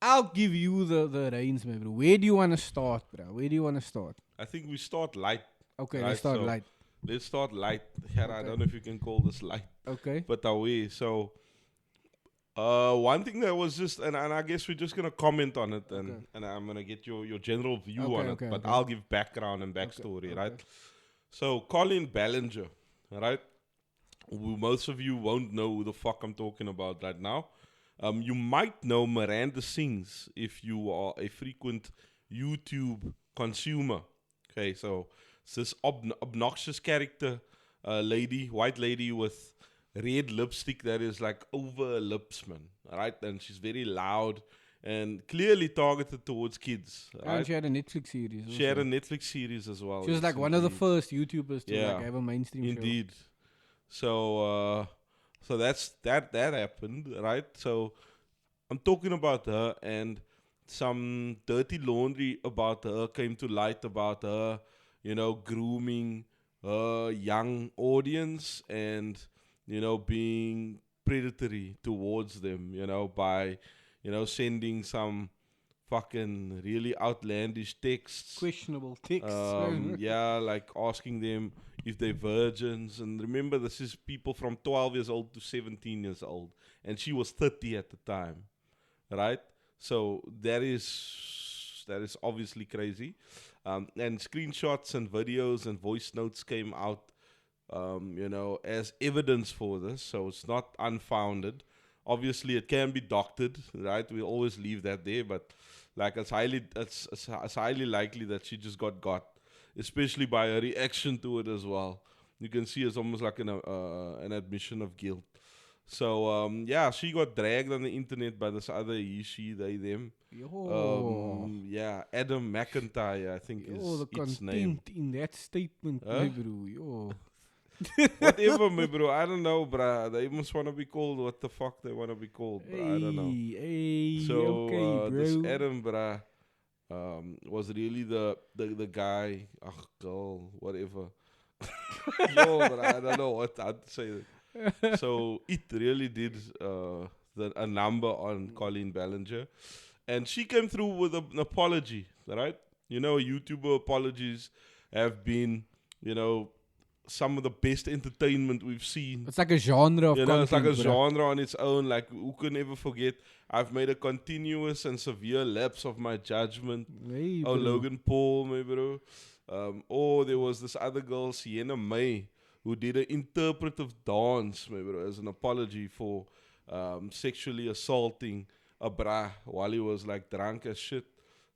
I'll give you the reins, man, bro. Where do you want to start, bro? Where do you want to start? I think we start light. Okay, right? let's start So light. Let's start light. Yeah, I Okay. don't know if you can call this light, Okay. but away. So, one thing that was just, and I guess we're just gonna comment on it, and Okay. and I'm gonna get your general view Okay, on it, okay, but okay. I'll give background and backstory, right? So, Colleen Ballinger, right? Who most of you won't know who the fuck I'm talking about right now. You might know Miranda Sings if you are a frequent YouTube consumer. Okay, so it's this obnoxious character, lady, white lady with red lipstick that is like over her lips, man. Right, and she's very loud and clearly targeted towards kids. And Right, she had a Netflix series. she had a Also. Netflix series as well. She was yes, like one of the indeed. first YouTubers to Yeah, like have a mainstream show. Indeed. So that happened, right? So I'm talking about her, and some dirty laundry about her came to light about her, grooming her young audience and, being predatory towards them, by, sending some fucking really outlandish texts. Questionable texts. Yeah, like asking them if they're virgins. And remember, this is people from 12 years old to 17 years old. And she was 30 at the time, right? So that is obviously crazy. And screenshots and videos and voice notes came out, as evidence for this. So it's not unfounded. Obviously, it can be doctored, right? We always leave that there, but like it's highly likely that she just got, especially by her reaction to it as well. You can see it's almost like an admission of guilt. So yeah, she got dragged on the internet by this other he, she, they, them. Yo. Yeah, Adam McIntyre, I think Yo, is the its name. content in that statement, Huh? my bro. Yo. Whatever, me bro. I don't know, bruh. They must want to be called what the fuck they want to be called, bruh. I don't know. Hey, So okay, bro. this Adam, bruh, was really the guy, girl, whatever. Yo, bruh, I don't know what to say. So it really did a number on Colleen Ballinger, and she came through with an apology, right? YouTuber apologies have been, some of the best entertainment we've seen. It's like a genre of content. It's like a bruh. genre on its own. Like, who can ever forget? I've made a continuous and severe lapse of my judgment. Hey, Oh, bro. Logan Paul, my bro. Or there was this other girl, Sienna May, who did an interpretive dance, my bro, as an apology for sexually assaulting a bra while he was like drunk as shit.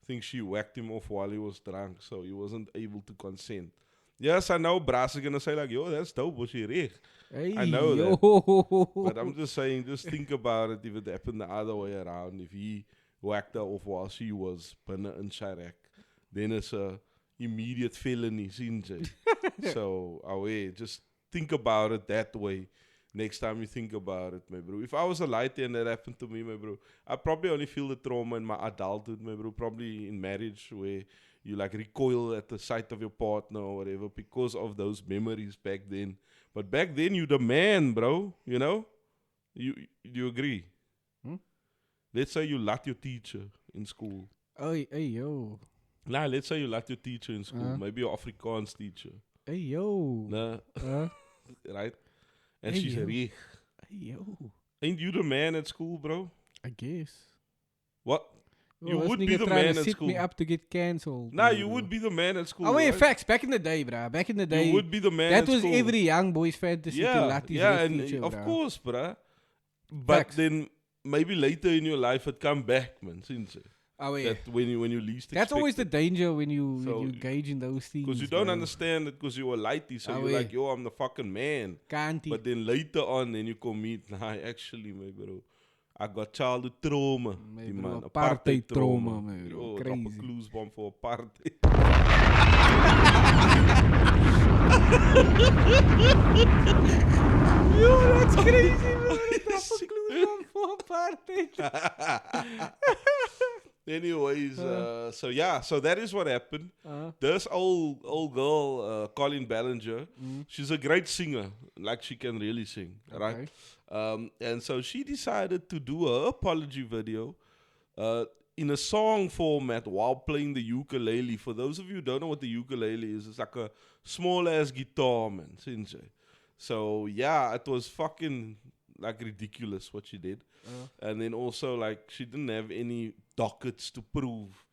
I think she whacked him off while he was drunk, so he wasn't able to consent. Yes, I know bras are gonna say like, yo, that's dope, was she reg? Hey, I know yo. that. But I'm just saying, just think about it if it happened the other way around. If he whacked her off while she was in Chirac, then it's a immediate felony, sinje. So, away, just think about it that way. Next time you think about it, my bro. If I was a lighter and that happened to me, my bro, I'd probably only feel the trauma in my adulthood, my bro. Probably in marriage where you like recoil at the sight of your partner or whatever because of those memories back then. But back then, you the man, bro. You agree? Let's say you lat your teacher in school. Hey, yo. Nah, let's say you lat your teacher in school. Maybe your Afrikaans teacher. Hey, yo. Nah, right? And Hey, she's yo. a reg. Hey, yo. Ain't you the man at school, bro? I guess. What? Oh, You this would be nigga the trying man to at set school. me up to get cancelled. Nah, my you bro. would be the man at school. Oh, wait, right? facts. Back in the day, bruh. Back in the day. You would be the man that at was school. every young boy's fantasy to lat his reg and teacher, of bruh. course, bruh. But Facts. then maybe later in your life it come back, man. Since Oh, yeah. that when you least That's always the expect danger when you So, engage in those things. because you don't bro. understand it because you were lighty, so Ah, you're wait. like, yo, I'm the fucking man. Can't he? But then later on, then you come meet, nah, actually, my bro, I got childhood trauma. My Die bro, man, apartheid trauma, my bro. Yo, drop a Crazy. clues bomb for apartheid. Yo, that's crazy, bro. Drop a clue on for apartheid. Anyways, so that is what happened. This old girl, Colleen Ballinger, she's a great singer. Like, she can really sing, right? Okay. And so she decided to do her apology video in a song format while playing the ukulele. For those of you who don't know what the ukulele is, it's like a small ass guitar, man. Sinjay. So yeah, it was fucking like ridiculous what she did. And then also like she didn't have any dockets to prove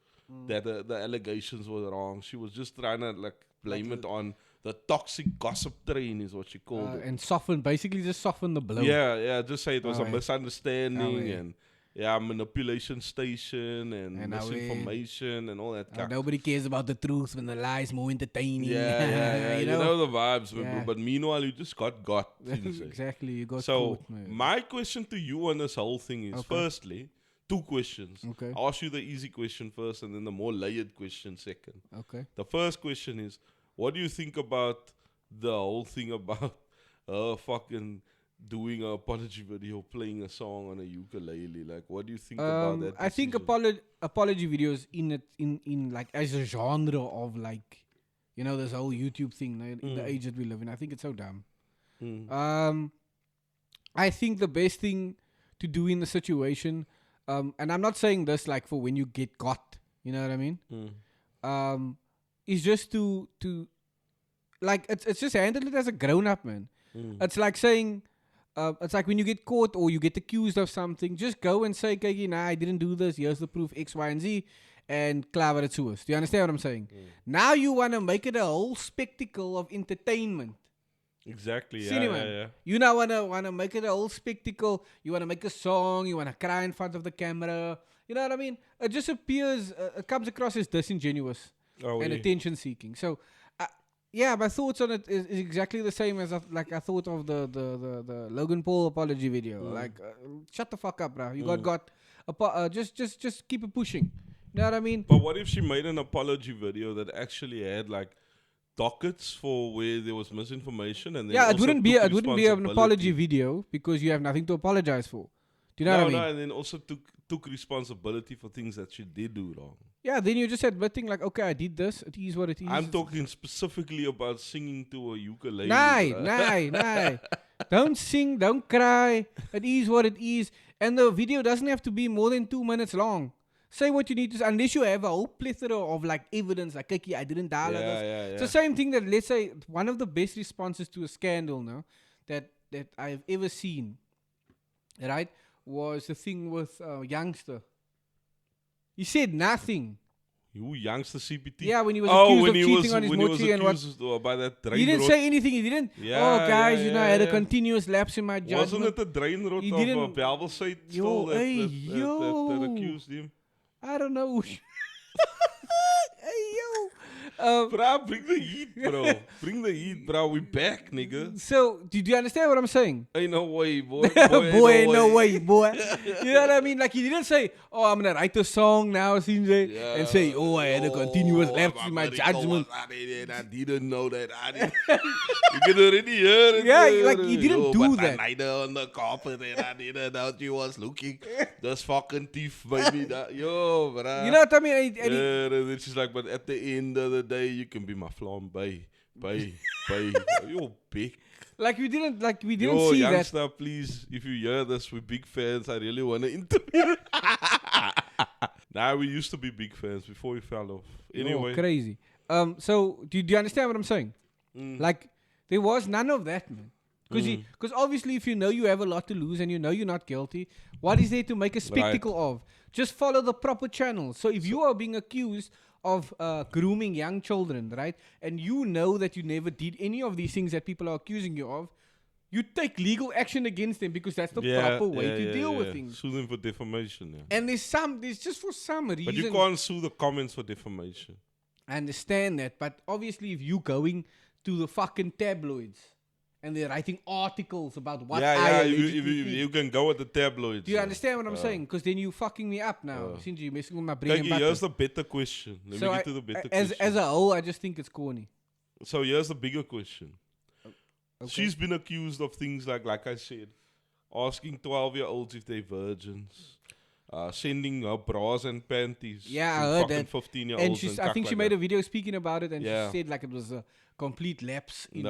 that the allegations were wrong. She was just trying to like blame it on the toxic gossip train is what she called it. And basically just soften the blow. Yeah, just say it was a yeah. misunderstanding and manipulation station and misinformation and all that. Nobody cares about the truth when the lie is more entertaining. Yeah. you know the vibes, bro. But meanwhile, you just got. Exactly, you got So caught, man. my question to you on this whole thing is, firstly, 2 questions. Okay. I'll ask you the easy question first and then the more layered question second. Okay. The first question is, what do you think about the whole thing about fucking doing an apology video, playing a song on a ukulele? Like, what do you think about that? I think apology videos in like as a genre of like, this whole YouTube thing in the age that we live in. I think it's so dumb. I think the best thing to do in the situation, and I'm not saying this like for when you get caught, you know what I mean? Is just to like it's just handle it as a grown up, man. It's like saying. It's like when you get caught or you get accused of something, just go and say, I didn't do this. Here's the proof, X, Y, and Z, and clever it to us. Do you understand what I'm saying? Now you want to make it a whole spectacle of entertainment. Exactly, yeah. You now want to make it a whole spectacle. You want to make a song. You want to cry in front of the camera. You know what I mean? It just appears, it comes across as disingenuous and attention-seeking. So, my thoughts on it is exactly the same as I thought of the Logan Paul apology video. Like, shut the fuck up, bro. You got just keep it pushing. You know what I mean? But what if she made an apology video that actually had like dockets for where there was misinformation and then it wouldn't be an apology video because you have nothing to apologize for. Do you know what I mean? No, and then also took responsibility for things that she did do wrong. Yeah, then you just admitting like, okay, I did this. It is what it is. I'm talking specifically about singing to a ukulele. Nah. Don't sing, don't cry. It is what it is. And the video doesn't have to be more than 2 minutes long. Say what you need to say, unless you have a whole plethora of like evidence, like, okay, I didn't dial this. It's the same thing that, let's say, one of the best responses to a scandal now that I've ever seen, right, was the thing with Youngster. He said nothing. You Youngster CPT? Yeah, when he was accused of cheating on his mochi and what. By that drain he didn't rod. say anything. He didn't. I had a continuous lapse in my judgment. Wasn't it the drain rod of Belvelside still that accused him? I don't know. Bro, bring the heat, bro. Bring the heat, bro. We back, nigga. So, did you understand what I'm saying? Ain't no way, boy. Boy, no way, boy. You know what I mean? Like, he didn't say, I'm going to write a song now, Sinjay, and say, I had a continuous lapse in my judgment. I didn't know that. You can already hear it. Yeah, like, he didn't do that. I laid on the carpet and I didn't know you was looking. This fucking thief made me that. Yo, bro. You know what I mean? And then she's like, but at the end of the day, you can be my flambe. Bye. You're big. Like we didn't Yo, see youngster, that. Please, if you hear this, we're big fans. I really want to interview. We used to be big fans before we fell off. Anyway. Crazy. So do you understand what I'm saying? Like there was none of that, man. Because obviously, if you know you have a lot to lose and you know you're not guilty, what is there to make a spectacle of? Just follow the proper channels. So if you are being accused of grooming young children, right, and you know that you never did any of these things that people are accusing you of, you take legal action against them because that's the proper way to deal with things. Sue them for defamation. And there's just for some reason. But you can't sue the comments for defamation. I understand that, but obviously if you going to the fucking tabloids and they're writing articles about what you can go with the tabloids. Do you understand what I'm saying? Because then you fucking me up now. Since you're messing with my brain and butter. Here's the better question. Let me get to the better question. As a whole, I just think it's corny. So here's the bigger question. Okay. She's been accused of things like I said, asking 12-year-olds if they're virgins. Sending her bras and panties. Yeah, I heard that. 15-year-olds. And I think she made a video speaking about it, and she said like it was a complete lapse in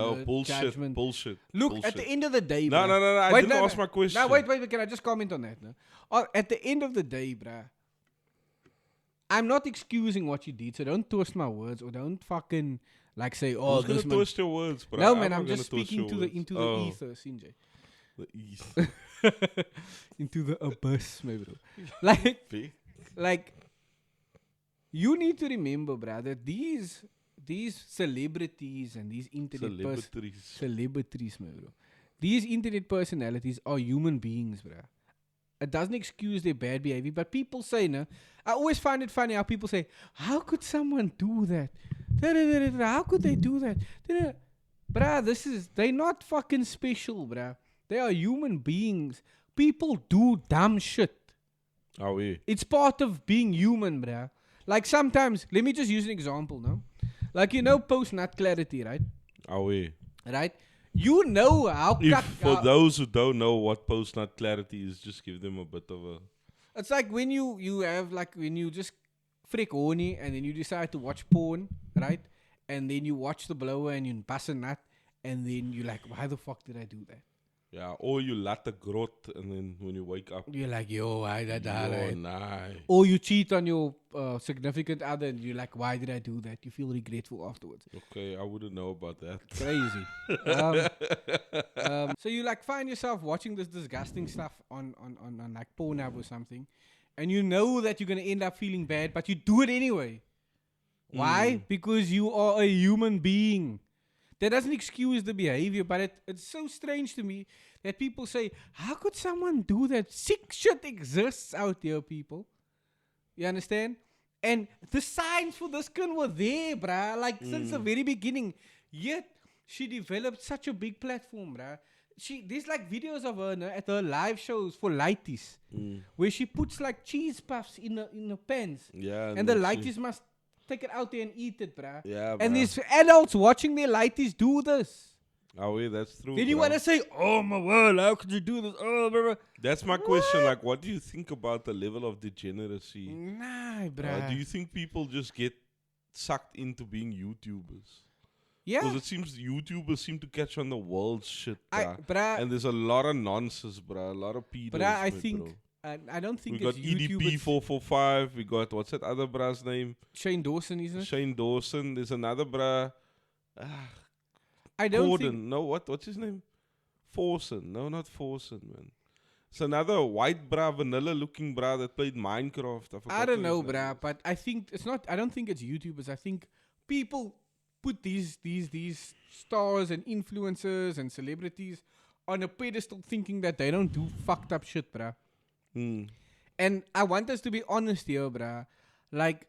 judgment. Bullshit. Look, at the end of the day, No, I didn't ask my question. No, wait, can I just comment on that? No? At the end of the day, bruh, I'm not excusing what you did, so don't twist my words or don't fucking like say, oh, Who's gonna this man. twist your words, bro? No, man, not I'm gonna just twist speaking your into words. the ether, Sinjay. The East. Into the abyss, my bro. Like, you need to remember, brother, these celebrities and these internet celebrities, my bro. These internet personalities are human beings, bro. It doesn't excuse their bad behavior, but people say, no. I always find it funny how people say, how could someone do that? How could they do that? Bruh, they're not fucking special, bruh. They are human beings. People do dumb shit. Oh, yeah. It's part of being human, bruh. Like sometimes, let me just use an example now. Like, post-nut clarity, right? Oh, yeah. Right? You know how... For those who don't know what post-nut clarity is, just give them a bit of a... It's like when you have, like, when you just freak horny and then you decide to watch porn, right? And then you watch the blower and you bust a nut and then you're like, why the fuck did I do that? Yeah, or you laat a grot and then when you wake up... You're like, yo, why did I do that? Nah. Or you cheat on your significant other and you're like, why did I do that? You feel regretful afterwards. Okay, I wouldn't know about that. Crazy. So you like find yourself watching this disgusting stuff on like Pornhub or something, and you know that you're gonna end up feeling bad, but you do it anyway. Why? Because you are a human being. That doesn't excuse the behavior, but it's so strange to me that people say, how could someone do that? Sick shit exists out there, people. You understand? And the signs for this girl were there, bruh. Like, since the very beginning. Yet, she developed such a big platform, bruh. There's like videos of her at her live shows for lighties, where she puts like cheese puffs in the pans. Yeah. And the lighties must take it out there and eat it, bruh. Yeah, and bruh. there's adults watching their lighties do this. Oh, yeah, that's true. Then you want to say, oh my word, how could you do this? Oh, blah. That's my question. Like, what do you think about the level of degeneracy? Nah, bruh. Do you think people just get sucked into being YouTubers? Yeah. Because it seems YouTubers seem to catch on the world's shit, bruh. Bruh. And there's a lot of nonsense, bruh. A lot of pedos. But I think... I don't think we it's got YouTube. EDP 445. We got, what's that other bruh's name? Shane Dawson, isn't it? Shane Dawson. There's another bruh. I don't Gordon. think... No, what's his name? Forsen. No, not Forsen, man. It's another white bruh, vanilla-looking bruh that played Minecraft. I don't know, bruh, but I think it's not... I don't think it's YouTubers. I think people put these stars and influencers and celebrities on a pedestal thinking that they don't do fucked up shit, bruh. And I want us to be honest here, bruh. Like,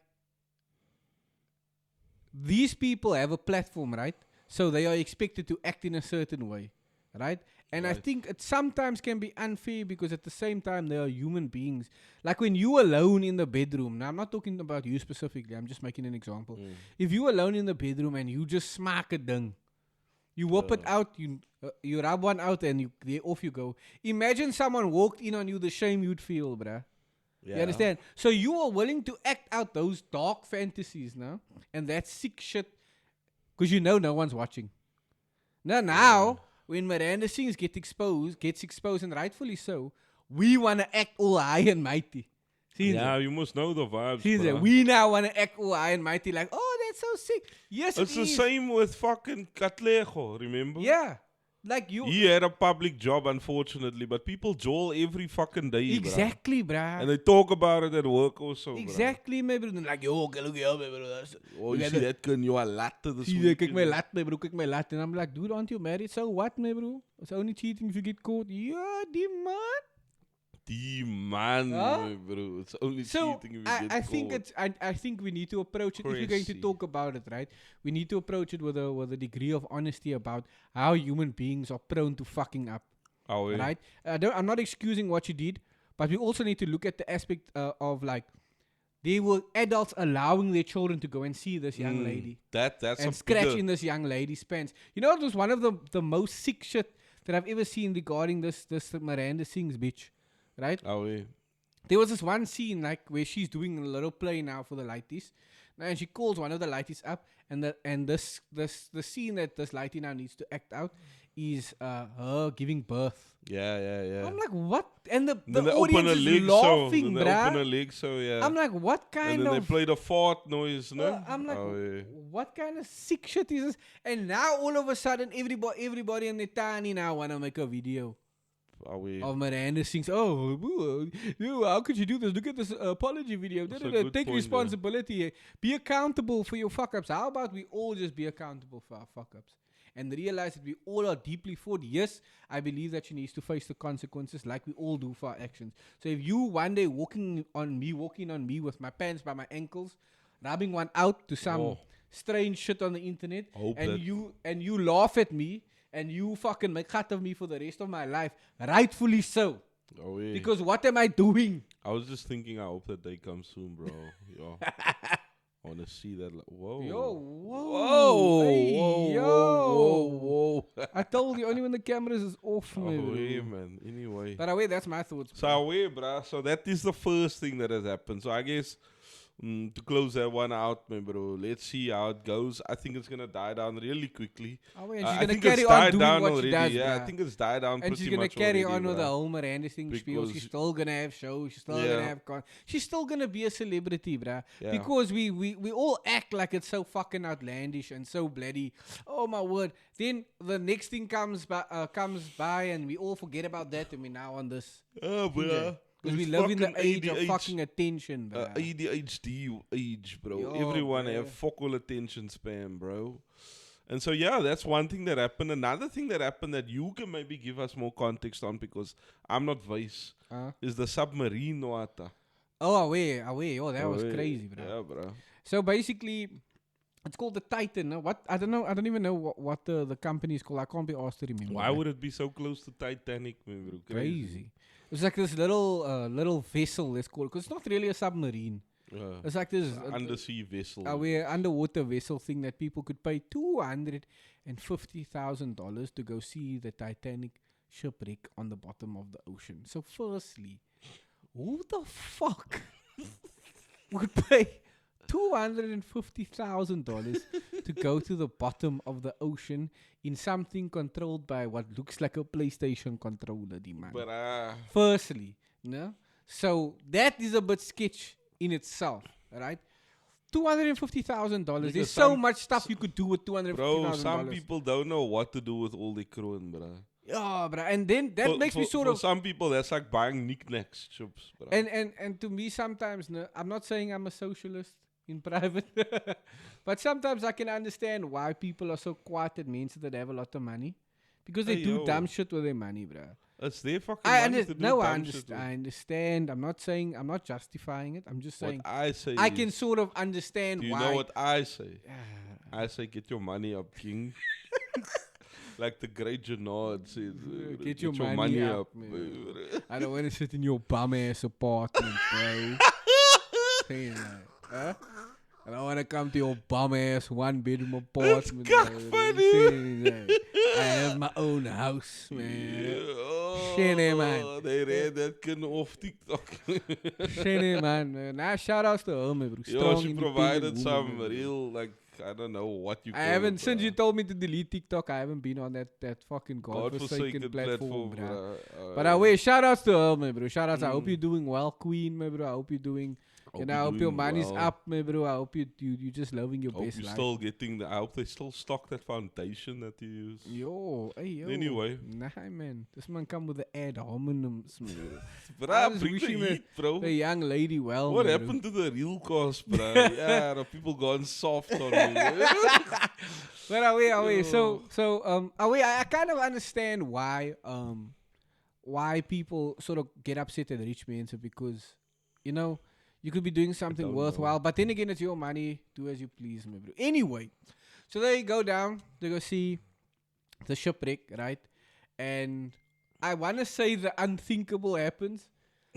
these people have a platform, right? So they are expected to act in a certain way, right? And I think it sometimes can be unfair because at the same time they are human beings. Like when you alone in the bedroom, now I'm not talking about you specifically, I'm just making an example. If you alone in the bedroom and you just smack a ding, you whoop it out, you rub one out and off you go. Imagine someone walked in on you, the shame you'd feel, bruh. Yeah. You understand? So you are willing to act out those dark fantasies now, and that sick shit, because you know no one's watching. Now, when Miranda Sings gets exposed, and rightfully so, we want to act all high and mighty. Yeah, you must know the vibes. We now want to act all high and mighty, like, oh, that's so sick. Yes, it's the same with fucking Katlego, remember? Yeah. Like he had a public job, unfortunately, but people joel every fucking day. Exactly, bruh. And they talk about it at work also. Exactly, my bro. Like, yo, look at my bro. Oh, you see that gun, you are latte this week. Kijk my lat, my bro. Kijk my lat. And I'm like, dude, aren't you married? So what, my bro? It's only cheating if you get caught. Yeah, die man. Die man, my bro. It's only cheating if you get caught. I think we need to approach it. If we're going to talk about it, right? We need to approach it with a degree of honesty about how human beings are prone to fucking up. Oh, yeah. Right? I'm not excusing what you did, but we also need to look at the aspect of like, they were adults allowing their children to go and see this young lady. That's and scratch in this young lady's pants. You know, it was one of the most sick shit that I've ever seen regarding this Miranda Sings bitch. Right? Oh, yeah. There was this one scene like where she's doing a little play now for the lighties. And she calls one of the lighties up, and the scene that this lighty now needs to act out is her giving birth. Yeah. I'm like, what? And the Then they open audience her is legs laughing, They bruh. open her legs yeah. I'm like, what and kind then of... they play the fart noise, no? I'm like, Yeah. what kind of sick shit is this? And now all of a sudden, everybody in the tiny now want to make a video of Miranda sings. How could you do this? Look at this apology video. That's a good Take point, responsibility. Be accountable for your fuck ups. How about we all just be accountable for our fuck ups and realize that we all are deeply flawed? Yes, I believe that she needs to face the consequences like we all do for our actions. So if you one day walking on me with my pants by my ankles, rubbing one out to some strange shit on the internet, and you laugh at me and you fucking make fun of me for the rest of my life, rightfully so. Because what am I doing? I was just thinking, I hope that day comes soon, bro. I want to see that. Whoa. Whoa. I told you, only when the cameras is off, man. Anyway. But that's my thoughts. So, bro. So that is the first thing that has happened. So I guess... to close that one out, man, bro. Let's see how it goes. I think it's gonna die down really quickly. And she's gonna carry on doing what she does. Yeah, I think it's died down. And she's gonna carry on with the whole Miranda thing. She's still gonna have shows. She's still gonna have she's still gonna be a celebrity, bruh. Yeah. Because we all act like it's so fucking outlandish and so bloody. Oh my word! Then the next thing comes by, and we all forget about that, and we now on this. Oh, bruh. Because we live in the age of fucking attention, bro. ADHD age, bro. Everyone have fuck all attention span, bro. And so, that's one thing that happened. Another thing that happened that you can maybe give us more context on, because I'm not Vice, is the submarine water. Away. That was crazy, bro. Yeah, bro. So basically, it's called the Titan. What? I don't know. I don't even know what the company is called. I can't be asked to remember. Why would it be so close to Titanic, man, bro? Crazy. It's like this little vessel, let's call it, because it's not really a submarine. It's like this undersea vessel. Underwater vessel thing that people could pay $250,000 to go see the Titanic shipwreck on the bottom of the ocean. So firstly, who the fuck would pay $250,000 to go to the bottom of the ocean in something controlled by what looks like a PlayStation controller, man? Firstly, no? So that is a bit sketch in itself, right? $250,000. There's so much stuff you could do with $250,000. Bro, some people don't know what to do with all the kroon, bro. Yeah, bro. And then that makes me sort of... For some people, that's like buying knickknacks, chips, bro. And to me, sometimes, no, I'm not saying I'm a socialist in private, but sometimes I can understand why people are so quiet men that they have a lot of money, because they do dumb shit with their money, bro. It's their fucking money to do dumb shit. I understand. I'm not justifying it. I'm just saying. What I say, I can sort of understand why. Do you know what I say? I say, get your money up, king. Like the great Janard said, get your money up. I don't want to sit in your bum ass apartment, bro. I don't want to come to your bum ass one bedroom apartment. It's funny. I have my own house, man. Shit, man. They read that kind off TikTok. Shit, man. Nah, shout outs to her, man, bro. She provided some real, like, I don't know what you call it. I haven't, since you told me to delete TikTok, I haven't been on that fucking godforsaken platform, bro. But shout outs to her, man, bro. Shout outs. I hope you're doing well, Queen, man, bro. I hope you're doing... I hope your money's up, man, bro. I hope you just loving your best life. Still getting I hope they still stock that foundation that you use. Yo. Anyway. Nah, man. This man come with the ad hominems, man. Bro, bring the heat, bro. The young lady well, what happened to the Realcast, bro? Yeah, the people gone soft on me. But away. So, I kind of understand why people sort of get upset at rich men, so because, you could be doing something worthwhile, but then again, it's your money. Do as you please, my bro. Anyway, so they go down. They go see the shipwreck, right? And I want to say the unthinkable happens.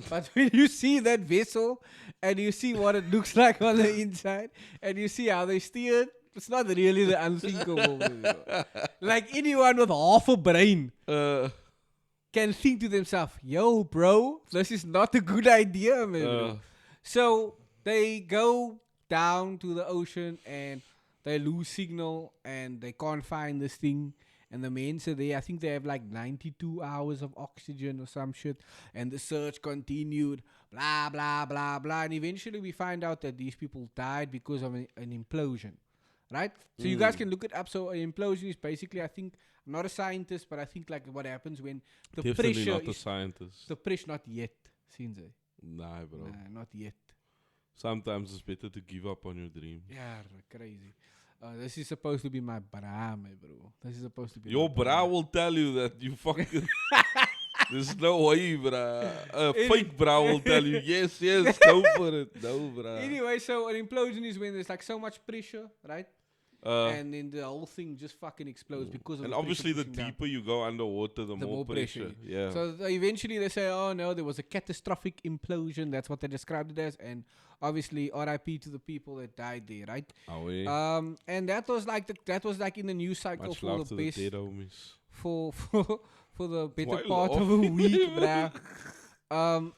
But when you see that vessel and you see what it looks like on the inside and you see how they steer it, it's not really the unthinkable. Like anyone with half a brain can think to themselves, yo, bro, this is not a good idea, man. So they go down to the ocean and they lose signal and they can't find this thing. and the men are there. I think they have like 92 hours of oxygen or some shit, and the search continued, blah, blah, blah, blah, and eventually we find out that these people died because of an implosion, right? So you guys can look it up. So an implosion is basically, I think, I'm not a scientist, but I think like what happens when the Definitely pressure not a is, scientist. the pressure, not yet, Sinze. Nah, bro. Nah, not yet. Sometimes it's better to give up on your dream. Yeah, crazy. This is supposed to be my bra, my bro. This is supposed to be Your my bra will tell you that you fucking... There's no way, bra. A fake bra will tell you, yes, go for it. No, bra. Anyway, so an implosion is when there's like so much pressure, right? And then the whole thing just fucking explodes because of and the obviously the pressure pushing deeper you go underwater, the more pressure. Yeah. So eventually they say, oh no, there was a catastrophic implosion. That's what they described it as. And obviously RIP to the people that died there, right? Oh, yeah. And that was like in the news cycle Much for love the to best the dead homies. for the better Why part of a week, bruh.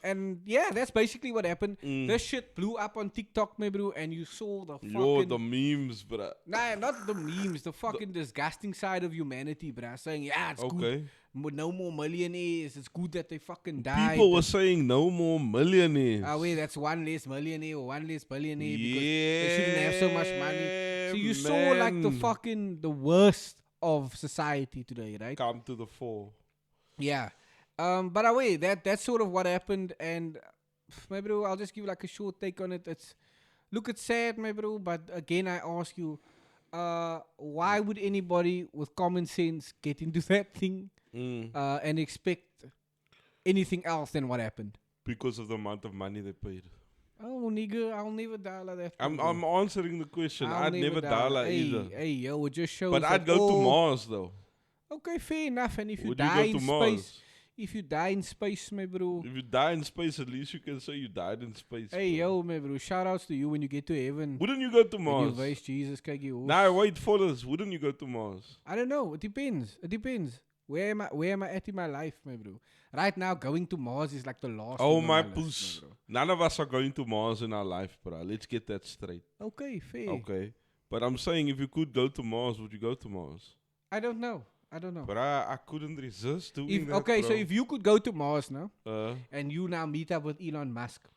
And yeah, that's basically what happened. This shit blew up on TikTok, my bro, and you saw the fucking... Yo, the memes, bruh. Nah, not the memes, the fucking disgusting side of humanity, bruh. Saying, yeah, it's good. No more millionaires. It's good that they fucking died. People were saying no more millionaires. Ah, wait, that's one less millionaire or one less billionaire because they shouldn't have so much money. So you saw like the worst of society today, right? Come to the fore. Yeah. But away, that's sort of what happened, and my bro, I'll just give like a short take on it. It's sad, my bro, but again, I ask you, why would anybody with common sense get into that thing and expect anything else than what happened? Because of the amount of money they paid. Oh, nigga, I'll never die like that. I'm answering the question. I'd never die like either. Hey, yo, it just shows. But I'd go to Mars though. Okay, fair enough. And if you Would die you go in to space. Mars? If you die in space, my bro. If you die in space, at least you can say you died in space. Hey, bro. yo, my bro. Shout outs to you when you get to heaven. Wouldn't you go to When Mars? you face Jesus, Nah, wait for this. Wouldn't you go to Mars? I don't know. It depends. Where am I at in my life, my bro? Right now, going to Mars is like the last. Oh, thing my on list, puss. my bro. None of us are going to Mars in our life, bro. Let's get that straight. Okay, fair. Okay. But I'm saying if you could go to Mars, would you go to Mars? I don't know. But I couldn't resist doing that, okay, bro. so if you could go to Mars now, Uh, and you now meet up with Elon Musk,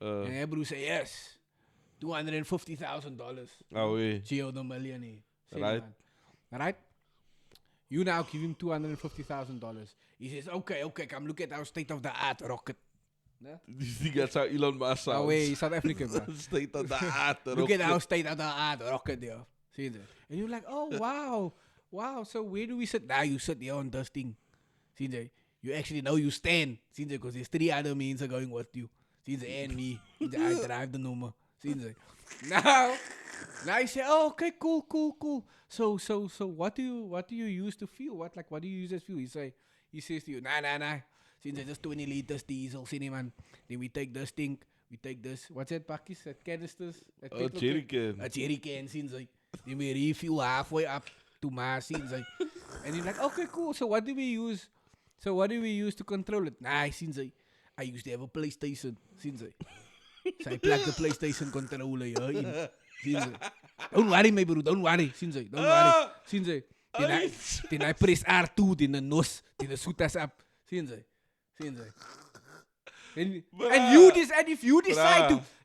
and everybody say yes, $250,000. oh, yeah. Geo the millionaire. Say Right. man. Right? You now give him $250,000. He says, okay, come look at our state-of-the-art rocket. No? You think that's how Elon Musk sounds? Oh, wait, he's South African, bro. State of the art. Look at our state-of-the-art rocket there. See that? And you're like, oh, wow. Wow, so where do we sit? Now you sit there on this thing. See that? You actually know you stand. See that? Because there's 3 other means are going with you. See that? And me. See that? I drive the number. See that? Now you say, oh, okay, cool. So what do you use to fuel? What do you use as fuel? He says to you, nah. Since it's just 20 liters diesel, see man. Then we take this thing, we take this. What's that, Pakis? That canisters? A jerry can. A jerry can, since then we refuel halfway up to Mars, since and you're like, okay, cool. So what do we use? To control it? Nah, since I used to have a PlayStation, since so I plug the PlayStation controller here in. Don't worry, my bro. Don't worry. Don't worry. Then I press R2, then the nose, then the suit us up. And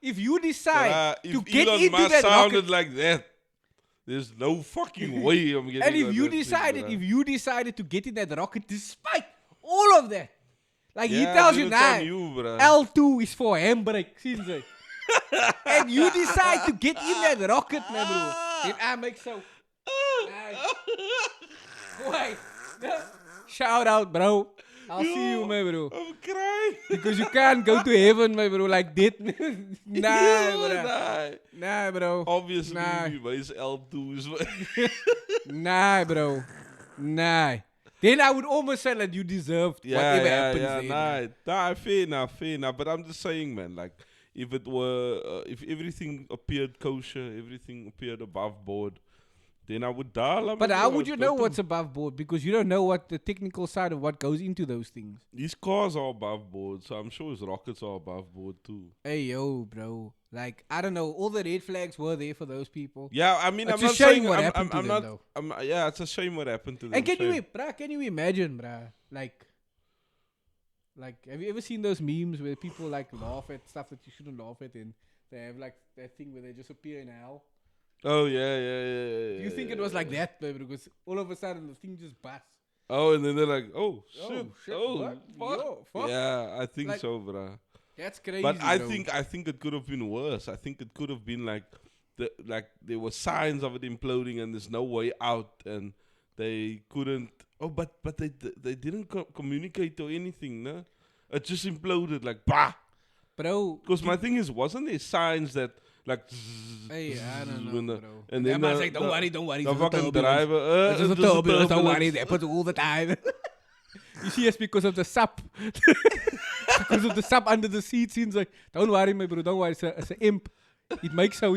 if you decide to get Elon into Musk that sounded rocket, like that, there's no fucking way I'm getting. and if you decided to get in that rocket despite all of that, like he tells you now, L2 is for handbrake, and you decide to get in that rocket, my bro, then I make so. Wait, shout out, bro. I'll see you, my bro. I'm crying. Because you can't go to heaven, my bro, like that. Nah, bro. Obviously, nah. is L2's. Nah, bro. Nah. Then I would almost say that you deserved whatever happens there. Nah, fair enough. But I'm just saying, man, like, if it were, if everything appeared kosher, everything appeared above board, then I would die. But how would you know what's above board? Because you don't know what the technical side of what goes into those things. These cars are above board, so I'm sure his rockets are above board too. Hey, yo, bro. Like, I don't know, all the red flags were there for those people. Yeah, I mean, It's I'm a not shame saying what I'm happened to them, not. though. Yeah, it's a shame what happened to them. And can shame. you imagine, bruh? Like, have you ever seen those memes where people like laugh at stuff that you shouldn't laugh at, and they have like that thing where they just appear in hell? Oh yeah. Do you think it was like that, baby? Because all of a sudden the thing just busts. Oh, and then they're like, oh shit, what? fuck. Yo, fuck. Yeah, I think Like, so, bruh. That's crazy. But I bro. think it could have been worse. I think it could have been like there were signs of it imploding and there's no way out and they couldn't. Oh, but they didn't communicate or anything, no. It just imploded like bah. Bro. Because my thing is, wasn't there signs that like? Hey, I don't know, bro. And then I like, don't worry. The fucking driver. This is a turbulence. Don't worry, that happens all the time. You see, it's because of the sap. Because of the sap under the seat. Seems like, don't worry, my bro. Don't worry. It's an imp. It makes so.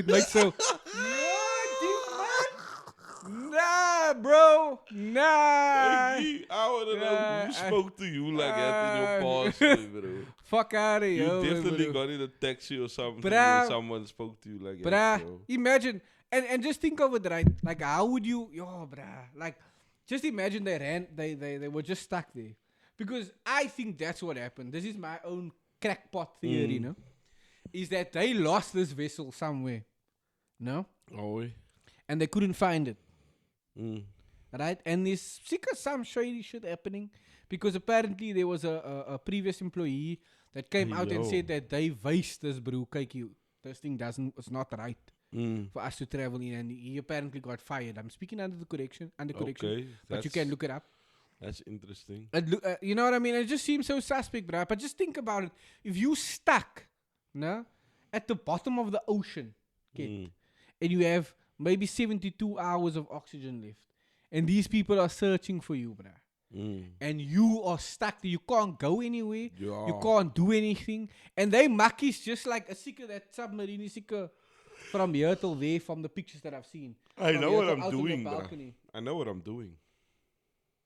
Nah, bro. Nah. Hey, I want to know who spoke to you like that in your past, bro. Fuck out of here. You definitely got in a taxi or something Bruh. when someone spoke to you like that, bro. Imagine. And just think of it, right? Like, how would you... Like, just imagine they were just stuck there. Because I think that's what happened. This is my own crackpot theory, no? Is that they lost this vessel somewhere. No? Oh, And they couldn't find it. Right? And there's some shady shit happening. Because apparently there was a previous employee that came out and said that they vased this bro. Kyk, this thing it's not right for us to travel in. And he apparently got fired. I'm speaking under correction. Okay, but you can look it up. That's interesting. You know what I mean? It just seems so suspect, bro. But just think about it. If you stuck at the bottom of the ocean, and you have maybe 72 hours of oxygen left, and these people are searching for you, bro. And you are stuck there. You can't go anywhere. Yeah. You can't do anything. And they muckies just like a seeker, that submarine is seeker from here till there from the pictures that I've seen. I From know here what till I'm out on the doing, bro. balcony. I know what I'm doing.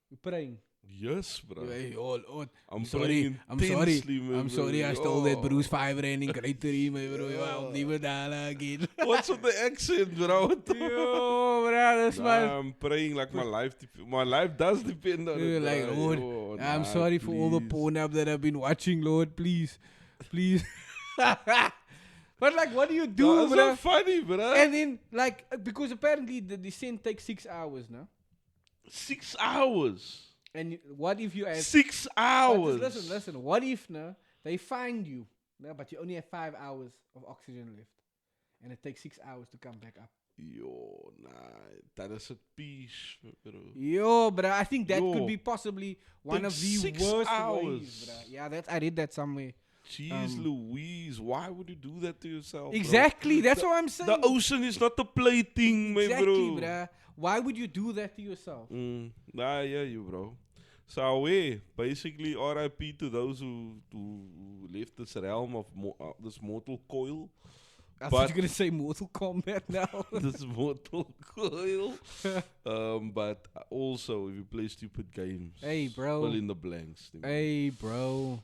You're praying. Yes, bro. Hey, Lord. I'm sorry. intensely, man, I'm sorry. bro. I stole that Bruce 5 rand in grade 3, my bro. I'll never die again. What's with the accent, bro? Yo, bro, that's I'm praying like my life does depend on it. Like, bro. Lord, Yo, I'm sorry for all the please. porn up that I've been watching, Lord. Please. But like, what do you do, No, it's bro? not funny, bro. And then, like, because apparently the descent takes 6 hours, no? 6 hours. And what if you add 6 But hours. just listen. What if they find you, but you only have 5 hours of oxygen left, and it takes 6 hours to come back up? Yo, nah, that is a piece, bro. Yo, bro, I think that Yo. could be possibly one of the 6 worst hours. ways, bro. Yeah, I read that somewhere. Jeez Louise, why would you do that to yourself? bro? Exactly, that's what I'm saying. The ocean is not a plaything, my Exactly, bro. bro. Why would you do that to yourself? Nah, yeah, you, bro. So, basically, RIP to those who left this realm of this mortal coil. I thought you were going to say Mortal Kombat now. This mortal coil. But also, if you play stupid games, Hey, bro. fill in the blanks. Hey, bro.